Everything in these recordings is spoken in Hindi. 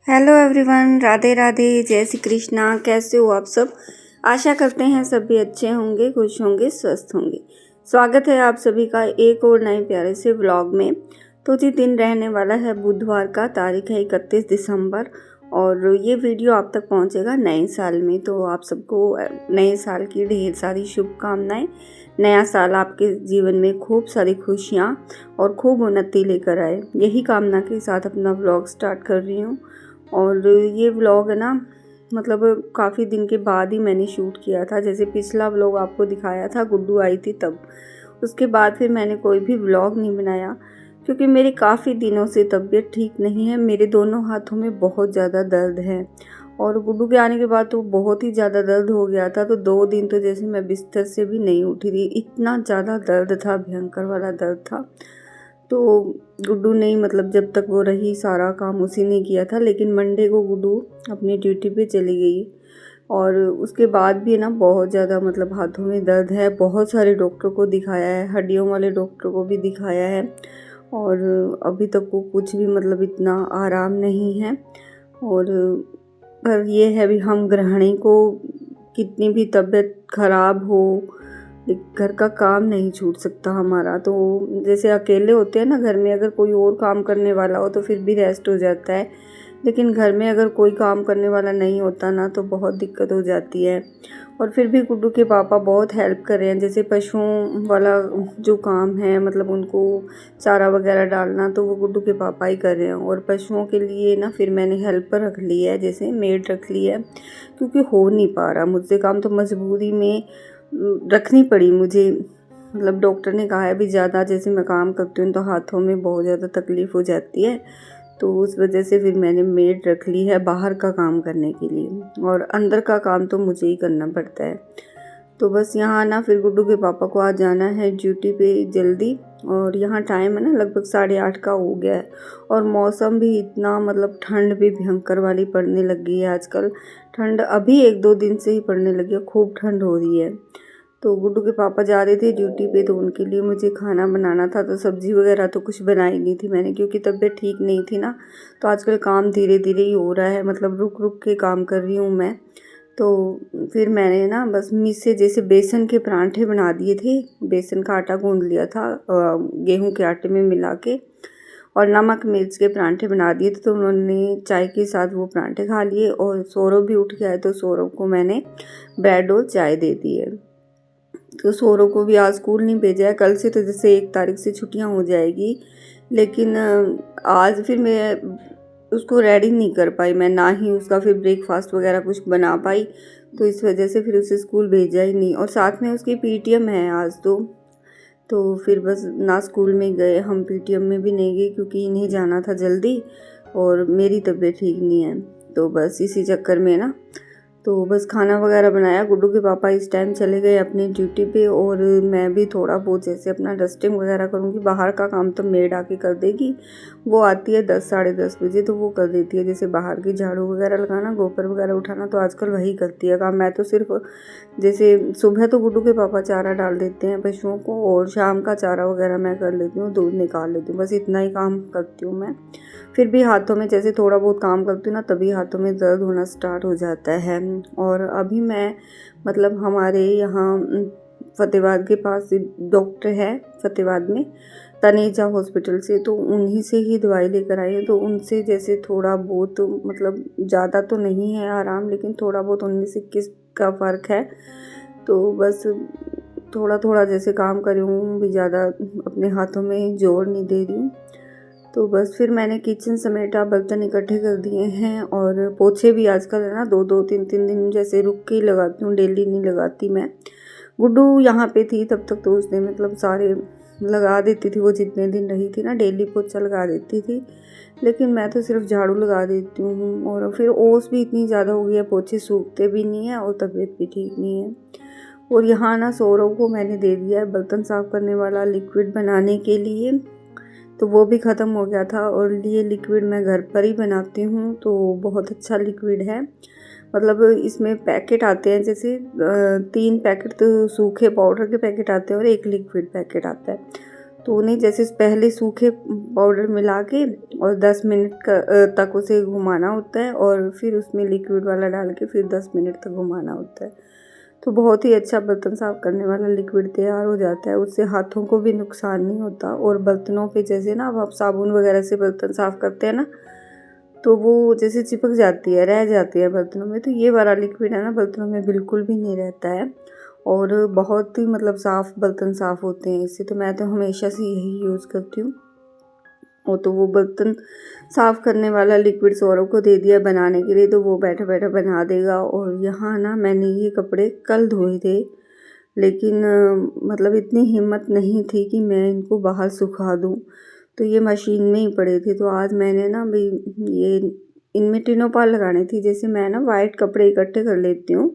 हेलो एवरीवन, राधे राधे, जय श्री कृष्णा। कैसे हो आप सब? आशा करते हैं सभी अच्छे होंगे, खुश होंगे, स्वस्थ होंगे। स्वागत है आप सभी का एक और नए प्यारे से व्लॉग में। तो जी दिन रहने वाला है बुधवार का, तारीख है 31 दिसंबर और ये वीडियो आप तक पहुंचेगा नए साल में। तो आप सबको नए साल की ढेर सारी शुभकामनाएं। नया साल आपके जीवन में खूब सारी खुशियाँ और खूब उन्नति लेकर आए, यही कामना के साथ अपना व्लॉग स्टार्ट कर रही हूँ। और ये व्लॉग है ना, मतलब काफ़ी दिन के बाद ही मैंने शूट किया था। जैसे पिछला व्लॉग आपको दिखाया था, गुड्डू आई थी तब। उसके बाद फिर मैंने कोई भी व्लॉग नहीं बनाया क्योंकि मेरी काफ़ी दिनों से तबीयत ठीक नहीं है। मेरे दोनों हाथों में बहुत ज़्यादा दर्द है और गुड्डू के आने के बाद तो बहुत ही ज़्यादा दर्द हो गया था। तो 2 दिन तो जैसे मैं बिस्तर से भी नहीं उठी थी, इतना ज़्यादा दर्द था, भयंकर वाला दर्द था। तो गुड्डू ने मतलब जब तक वो रही सारा काम उसी ने किया था। लेकिन मंडे को गुड्डू अपनी ड्यूटी पे चली गई और उसके बाद भी ना बहुत ज़्यादा मतलब हाथों में दर्द है। बहुत सारे डॉक्टर को दिखाया है, हड्डियों वाले डॉक्टर को भी दिखाया है और अभी तक वो कुछ भी मतलब इतना आराम नहीं है। और पर ये है भी, हम गृहिणी को कितनी भी तबीयत खराब हो, घर का काम नहीं छूट सकता हमारा। तो जैसे अकेले होते हैं ना घर में, अगर कोई और काम करने वाला हो तो फिर भी रेस्ट हो जाता है। लेकिन घर में अगर कोई काम करने वाला नहीं होता ना तो बहुत दिक्कत हो जाती है। और फिर भी गुड्डू के पापा बहुत हेल्प कर रहे हैं। जैसे पशुओं वाला जो काम है, मतलब उनको चारा वगैरह डालना, तो वो गुड्डू के पापा ही कर रहे हैं। और पशुओं के लिए ना फिर मैंने हेल्पर रख ली है, जैसे मेड रख ली है, क्योंकि हो नहीं पा रहा मुझसे काम। तो मजबूरी में रखनी पड़ी मुझे। मतलब डॉक्टर ने कहा है भी ज़्यादा जैसे मैं काम करती हूँ तो हाथों में बहुत ज़्यादा तकलीफ़ हो जाती है। तो उस वजह से फिर मैंने मेड रख ली है बाहर का काम करने के लिए, और अंदर का काम तो मुझे ही करना पड़ता है। तो बस यहाँ ना फिर गुड्डू के पापा को आज जाना है ड्यूटी पे जल्दी। और यहाँ टाइम है ना लगभग 8:30 का हो गया है। और मौसम भी इतना, मतलब ठंड भी भयंकर वाली पड़ने लग गई है आजकल। ठंड अभी 1-2 दिन से ही पड़ने लगी है, खूब ठंड हो रही है। तो गुड्डू के पापा जा रहे थे ड्यूटी पे, तो उनके लिए मुझे खाना बनाना था। तो सब्ज़ी वगैरह तो कुछ बनाई नहीं थी मैंने, क्योंकि तबीयत ठीक नहीं थी ना। तो आजकल काम धीरे धीरे ही हो रहा है, मतलब रुक रुक के काम कर रही हूँ मैं। तो फिर मैंने ना बस मिस से जैसे बेसन के परांठे बना दिए थे। बेसन का आटा गूँध लिया था गेहूं के आटे में मिला के, और नमक मिर्च के परांठे बना दिए थे। तो उन्होंने चाय के साथ वो परांठे खा लिए। और सौरभ भी उठ के आए तो सौरभ को मैंने ब्रेड और चाय दे दी है। तो सौरभ को भी आज स्कूल नहीं भेजा है। कल से तो जैसे 1 तारीख से छुट्टियां हो जाएगी, लेकिन आज फिर मैं उसको रेडी नहीं कर पाई, मैं ना ही उसका फिर ब्रेकफास्ट वगैरह कुछ बना पाई। तो इस वजह से फिर उसे स्कूल भेजा ही नहीं। और साथ में उसकी पीटीएम है आज। तो फिर बस ना स्कूल में गए हम, पीटीएम में भी नहीं गए क्योंकि इन्हें जाना था जल्दी और मेरी तबीयत ठीक नहीं है। तो बस इसी चक्कर में ना, तो बस खाना वगैरह बनाया। गुड्डू के पापा इस टाइम चले गए अपनी ड्यूटी पे और मैं भी थोड़ा बहुत जैसे अपना डस्टिंग वगैरह करूँगी। बाहर का काम तो मेड आके कर देगी, वो आती है 10 साढ़े 10 बजे, तो वो कर देती है। जैसे बाहर की झाड़ू वगैरह लगाना, गोबर वगैरह उठाना, तो आजकल वही करती है काम। मैं तो सिर्फ जैसे सुबह तो गुड्डू के पापा चारा डाल देते हैं पशुओं को, और शाम का चारा वगैरह मैं कर लेती हूँ, दूध निकाल लेती हूँ। बस इतना ही काम करती हूँ मैं। फिर भी हाथों में जैसे थोड़ा बहुत काम करती हूँ ना, तभी हाथों में दर्द होना स्टार्ट हो जाता है। और अभी मैं मतलब हमारे यहाँ फ़तेहाबाद के पास डॉक्टर है फ़तेहाबाद में, तनेजा हॉस्पिटल से, तो उन्हीं से ही दवाई लेकर आई है। तो उनसे जैसे थोड़ा बहुत, मतलब ज़्यादा तो नहीं है आराम, लेकिन थोड़ा बहुत 19-21 का फ़र्क है। तो बस थोड़ा थोड़ा जैसे काम कर रही हूँ, भी ज़्यादा अपने हाथों में जोर नहीं दे रही हूँ। तो बस फिर मैंने किचन समेटा, बर्तन इकट्ठे कर दिए हैं। और पोछे भी आजकल है ना 2-2 3-3 दिन जैसे रुक के ही लगाती हूँ, डेली नहीं लगाती मैं। गुड्डू यहाँ पे थी तब तक तो उसने मतलब सारे लगा देती थी, वो जितने दिन रही थी ना डेली पोछा लगा देती थी। लेकिन मैं तो सिर्फ झाड़ू लगा देती हूँ। और फिर ओस भी इतनी ज़्यादा हो गई है, पोछे सूखते भी नहीं है और तबीयत भी ठीक नहीं है। और यहाँ ना सौरभ को मैंने दे दिया है बर्तन साफ़ करने वाला लिक्विड बनाने के लिए, तो वो भी ख़त्म हो गया था। और ये लिक्विड मैं घर पर ही बनाती हूँ, तो बहुत अच्छा लिक्विड है। मतलब इसमें पैकेट आते हैं, जैसे 3 पैकेट तो सूखे पाउडर के पैकेट आते हैं और 1 लिक्विड पैकेट आता है। तो उन्हें जैसे पहले सूखे पाउडर मिला के और 10 मिनट तक उसे घुमाना होता है और फिर उसमें लिक्विड वाला डाल के फिर 10 मिनट तक घुमाना होता है। तो बहुत ही अच्छा बर्तन साफ़ करने वाला लिक्विड तैयार हो जाता है। उससे हाथों को भी नुकसान नहीं होता और बर्तनों पे जैसे ना अब आप साबुन वगैरह से बर्तन साफ़ करते हैं ना, तो वो जैसे चिपक जाती है, रह जाती है बर्तनों में। तो ये वाला लिक्विड है ना बर्तनों में बिल्कुल भी नहीं रहता है और बहुत ही मतलब साफ़ बर्तन साफ़ होते हैं इससे। तो मैं तो हमेशा से यही यूज़ करती हूँ। और तो वो बर्तन साफ़ करने वाला लिक्विड सौरभ को दे दिया बनाने के लिए, तो वो बैठा बैठा बना देगा। और यहाँ ना मैंने ये कपड़े कल धोए थे, लेकिन मतलब इतनी हिम्मत नहीं थी कि मैं इनको बाहर सुखा दूँ, तो ये मशीन में ही पड़े थे। तो आज मैंने ना भी ये इनमें टिनोपाल लगानी थी। जैसे मैं ना वाइट कपड़े इकट्ठे कर लेती हूँ,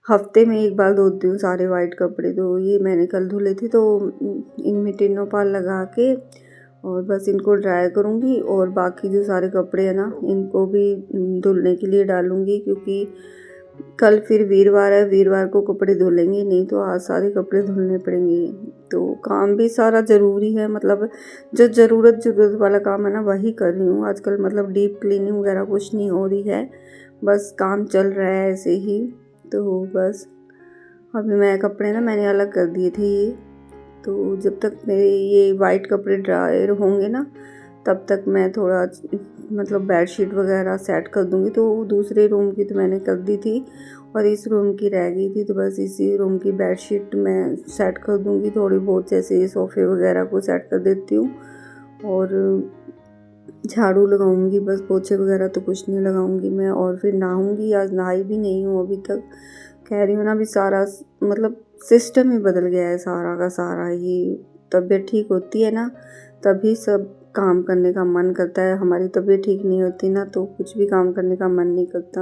हफ्ते में एक बार धोती हूँ सारे वाइट कपड़े, तो ये मैंने कल धुले थे। तो इनमें टिनोपाल लगा के और बस इनको ड्राई करूँगी और बाकी जो सारे कपड़े हैं ना इनको भी धुलने के लिए डालूँगी, क्योंकि कल फिर वीरवार है, वीरवार को कपड़े धुलेंगे नहीं तो आज सारे कपड़े धुलने पड़ेंगे। तो काम भी सारा ज़रूरी है, मतलब जो ज़रूरत वाला काम है ना वही कर रही हूँ आजकल। मतलब डीप क्लीनिंग वगैरह कुछ नहीं हो रही है, बस काम चल रहा है ऐसे ही। तो बस अभी मैं कपड़े ना मैंने अलग कर दिए थे ये, तो जब तक मेरे ये वाइट कपड़े ड्रायर होंगे ना तब तक मैं थोड़ा मतलब बेडशीट वगैरह सेट कर दूँगी। तो दूसरे रूम की तो मैंने कर दी थी और इस रूम की रह गई थी, तो बस इसी रूम की बेडशीट मैं सेट कर दूँगी थोड़ी बहुत। जैसे सोफ़े वगैरह को सेट कर देती हूँ और झाड़ू लगाऊंगी, बस पोछे वगैरह तो कुछ नहीं लगाऊंगी मैं। और फिर नहाऊंगी, आज नहाई भी नहीं हूँ अभी तक। कह रही हूँ ना अभी सारा मतलब सिस्टम ही बदल गया है सारा का सारा। ये तबीयत ठीक होती है ना तभी सब काम करने का मन करता है, हमारी तबीयत ठीक नहीं होती ना तो कुछ भी काम करने का मन नहीं करता।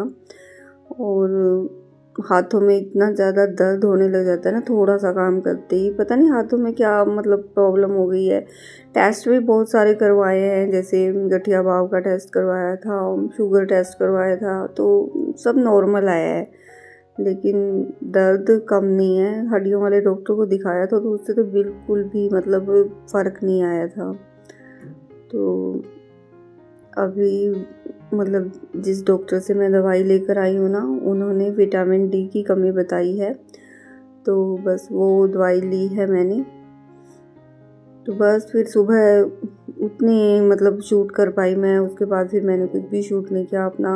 और हाथों में इतना ज़्यादा दर्द होने लग जाता है ना थोड़ा सा काम करते ही, पता नहीं हाथों में क्या मतलब प्रॉब्लम हो गई है। टेस्ट भी बहुत सारे करवाए हैं, जैसे गठिया भाव का टेस्ट करवाया था, शुगर टेस्ट करवाया था, तो सब नॉर्मल आया है, लेकिन दर्द कम नहीं है। हड्डियों वाले डॉक्टर को दिखाया था तो उससे तो बिल्कुल भी मतलब फ़र्क नहीं आया था। तो अभी मतलब जिस डॉक्टर से मैं दवाई लेकर आई हूँ ना उन्होंने विटामिन डी की कमी बताई है, तो बस वो दवाई ली है मैंने। तो बस फिर सुबह उतनी मतलब शूट कर पाई मैं, उसके बाद फिर मैंने कुछ भी शूट नहीं किया अपना।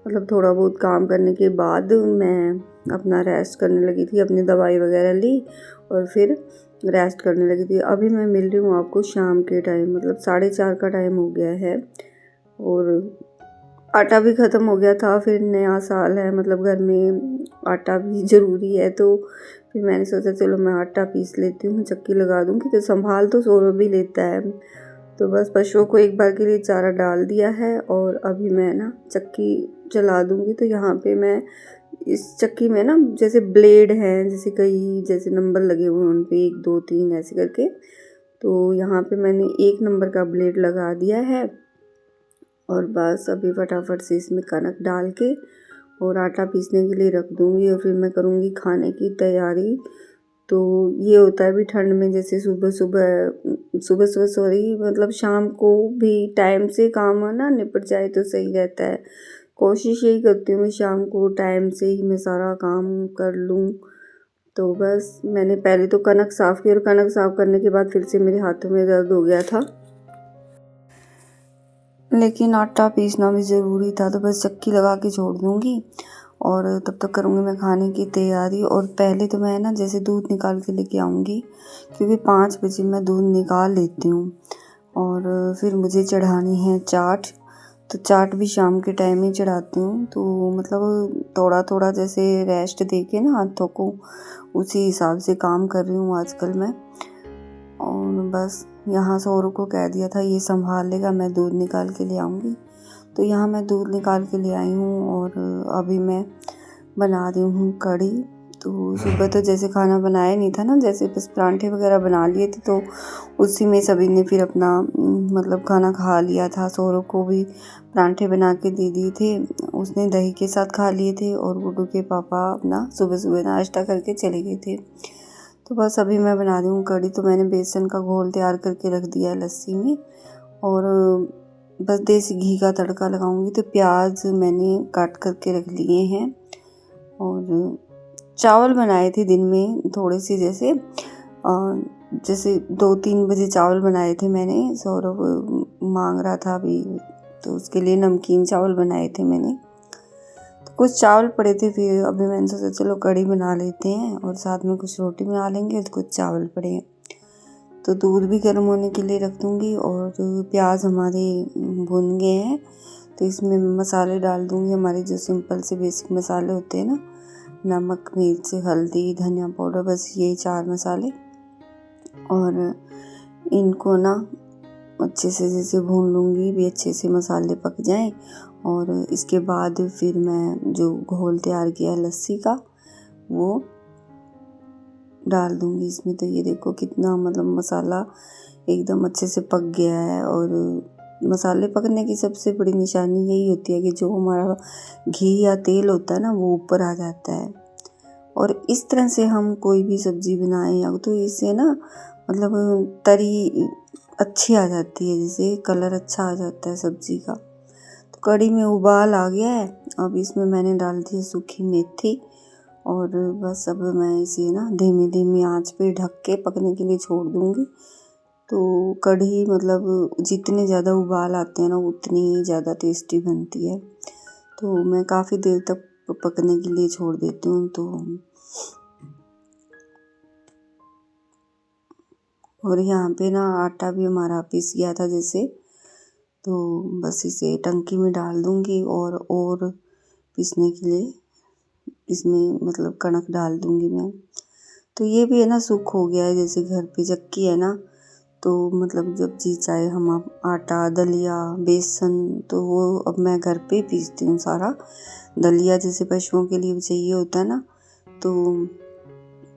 मतलब थोड़ा बहुत काम करने के बाद मैं अपना रेस्ट करने लगी थी, अपनी दवाई वगैरह ली और फिर रेस्ट करने लगी थी। अभी मैं मिल रही हूँ आपको शाम के टाइम, मतलब 4:30 का टाइम हो गया है और आटा भी ख़त्म हो गया था। फिर नया साल है, मतलब घर में आटा भी ज़रूरी है, तो फिर मैंने सोचा चलो मैं आटा पीस लेती हूँ, चक्की लगा दूँगी। तो संभाल तो सौरभ भी लेता है, तो बस पशुओं को एक बार के लिए चारा डाल दिया है और अभी मैं ना चक्की चला दूँगी। तो यहाँ पे मैं इस चक्की में ना जैसे ब्लेड हैं, जैसे कई जैसे नंबर लगे हुए हैं उन पे 1 2 3 ऐसे करके, तो यहाँ पे मैंने 1 नंबर का ब्लेड लगा दिया है और बस अभी फटाफट से इसमें कनक डाल के और आटा पीसने के लिए रख दूँगी और फिर मैं करूँगी खाने की तैयारी। तो ये होता है अभी ठंड में, जैसे सुबह सॉरी मतलब शाम को भी टाइम से काम ना निपट जाए तो सही रहता है। कोशिश यही करती हूँ मैं शाम को टाइम से ही मैं सारा काम कर लूँ। तो बस मैंने पहले तो कनक साफ़ की और कनक साफ़ करने के बाद फिर से मेरे हाथों में दर्द हो गया था, लेकिन आटा पीसना भी ज़रूरी था, तो बस चक्की लगा के छोड़ दूँगी और तब तक करूँगी मैं खाने की तैयारी। और पहले तो मैं ना जैसे दूध निकाल के लेके आऊँगी, क्योंकि 5 बजे मैं दूध निकाल लेती हूँ और फिर मुझे चढ़ानी है चाट। तो चाट भी शाम के टाइम ही चढ़ाती हूँ, तो मतलब थोड़ा थोड़ा जैसे रेस्ट दे के ना हाथों को, उसी हिसाब से काम कर रही हूँ आजकल मैं। और बस यहाँ सौरभ को कह दिया था ये संभाल लेगा, मैं दूध निकाल के ले आऊँगी। तो यहाँ मैं दूध निकाल के ले आई हूँ और अभी मैं बना रही हूँ कढ़ी। तो सुबह तो जैसे खाना बनाया नहीं था ना, जैसे बस परांठे वगैरह बना लिए थे, तो उसी में सभी ने फिर अपना मतलब खाना खा लिया था। सौरभ को भी परांठे बना के दे दिए थे, उसने दही के साथ खा लिए थे और गुड्डू के पापा अपना सुबह सुबह नाश्ता करके चले गए थे। तो बस अभी मैं बना रही हूँ कढ़ी। तो मैंने बेसन का घोल तैयार करके रख दिया है लस्सी में, और बस देसी घी का तड़का लगाऊंगी। तो प्याज मैंने काट करके रख लिए हैं, और चावल बनाए थे दिन में थोड़े से, जैसे 2-3 बजे चावल बनाए थे मैंने। सौरभ मांग रहा था अभी, तो उसके लिए नमकीन चावल बनाए थे मैंने। तो कुछ चावल पड़े थे, फिर अभी मैंने सोचा चलो कढ़ी बना लेते हैं और साथ में कुछ रोटी बना लेंगे। तो कुछ चावल पड़े हैं, तो दूध भी गर्म होने के लिए रख दूँगी। और प्याज हमारे भुन गए हैं, तो इसमें मसाले डाल दूँगी, हमारे जो सिंपल से बेसिक मसाले होते हैं ना, नमक, मिर्च, हल्दी, धनिया पाउडर, बस ये 4 मसाले। और इनको ना अच्छे से जैसे भून लूँगी, भी अच्छे से मसाले पक जाएं। और इसके बाद फिर मैं जो घोल तैयार किया है लस्सी का, वो डाल दूँगी इसमें। तो ये देखो कितना मतलब मसाला एकदम अच्छे से पक गया है। और मसाले पकने की सबसे बड़ी निशानी यही होती है कि जो हमारा घी या तेल होता है ना, वो ऊपर आ जाता है। और इस तरह से हम कोई भी सब्ज़ी बनाएं या तो इससे ना मतलब तरी अच्छी आ जाती है, जैसे कलर अच्छा आ जाता है सब्ज़ी का। तो कढ़ी में उबाल आ गया है, अब इसमें मैंने डाल दी सूखी मेथी। और बस अब मैं इसे ना धीमी धीमी आंच पे ढक के पकने के लिए छोड़ दूँगी। तो कढ़ी मतलब जितने ज़्यादा उबाल आते हैं ना, उतनी ही ज़्यादा टेस्टी बनती है। तो मैं काफ़ी देर तक पकने के लिए छोड़ देती हूँ। तो और यहाँ पे ना आटा भी हमारा पिस गया था जैसे, तो बस इसे टंकी में डाल दूँगी और पीसने के लिए इसमें मतलब कणक डाल दूँगी मैं। तो ये भी है ना सूख हो गया है, जैसे घर पे चक्की है ना, तो मतलब जब जी चाहे हम आटा, दलिया, बेसन, तो वो अब मैं घर पे पीसती हूँ सारा। दलिया जैसे पशुओं के लिए चाहिए होता है ना, तो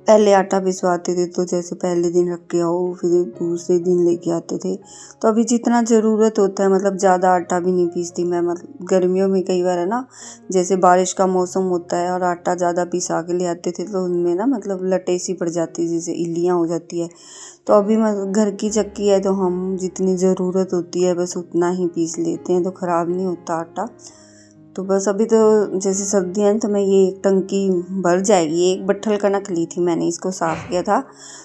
पहले आटा पिसवाते थे, तो जैसे पहले दिन रख के आओ, फिर दूसरे दिन लेके आते थे। तो अभी जितना ज़रूरत होता है, मतलब ज़्यादा आटा भी नहीं पीसती मैं। मतलब गर्मियों में कई बार है ना, जैसे बारिश का मौसम होता है और आटा ज़्यादा पिसा के ले आते थे, तो उनमें ना मतलब लटे सी पड़ जाती है, जैसे इल्लियाँ हो जाती है। तो अभी घर की चक्की है, तो हम जितनी ज़रूरत होती है बस उतना ही पीस लेते हैं, तो ख़राब नहीं होता आटा। तो बस अभी तो जैसे सर्दियाँ हैं, तो मैं ये एक टंकी भर जाएगी। एक बट्ठल कनक ली थी मैंने, इसको साफ़ किया था,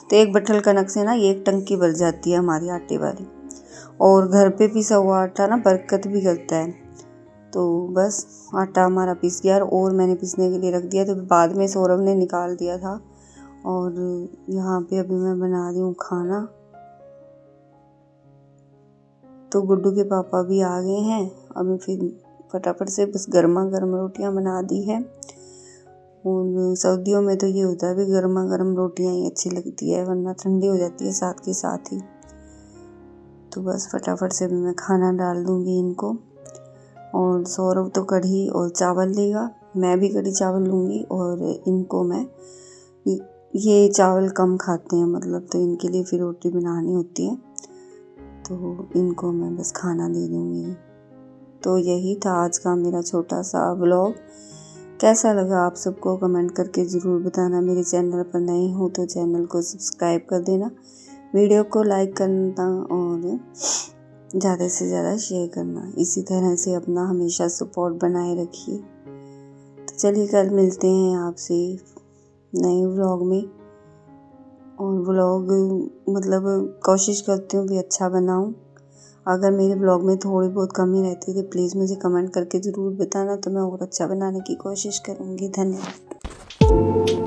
तो एक बट्ठल कनक से ना ये एक टंकी भर जाती है हमारी आटे वाली। और घर पे पिसा हुआ आटा ना बरकत भी करता है। तो बस आटा हमारा पिस गया, और मैंने पीसने के लिए रख दिया, तो बाद में सौरभ ने निकाल दिया था। और यहाँ पे अभी मैं बना रही हूँ खाना। तो गुड्डू के पापा भी आ गए हैं, अभी फिर फटाफट से बस गर्मा गर्म रोटियां बना दी है। और सर्दियों में तो ये होता है भी गर्मा गर्म रोटियां ही अच्छी लगती है, वरना ठंडी हो जाती है साथ के साथ ही। तो बस फटाफट से भी मैं खाना डाल दूँगी इनको। और सौरभ तो कढ़ी और चावल लेगा, मैं भी कढ़ी चावल लूँगी। और इनको मैं ये चावल कम खाते हैं मतलब, तो इनके लिए फिर रोटी बनानी होती है, तो इनको मैं बस खाना दे दूँगी। तो यही था आज का मेरा छोटा सा व्लॉग। कैसा लगा आप सबको कमेंट करके ज़रूर बताना। मेरे चैनल पर नए हो तो चैनल को सब्सक्राइब कर देना, वीडियो को लाइक करना और ज़्यादा से ज़्यादा शेयर करना। इसी तरह से अपना हमेशा सपोर्ट बनाए रखिए। तो चलिए कल मिलते हैं आपसे नए व्लॉग में। और व्लॉग मतलब कोशिश करती हूँ भी अच्छा बनाऊँ। अगर मेरे ब्लॉग में थोड़ी बहुत कमी रहती है तो प्लीज़ मुझे कमेंट करके ज़रूर बताना, तो मैं और अच्छा बनाने की कोशिश करूँगी। धन्यवाद।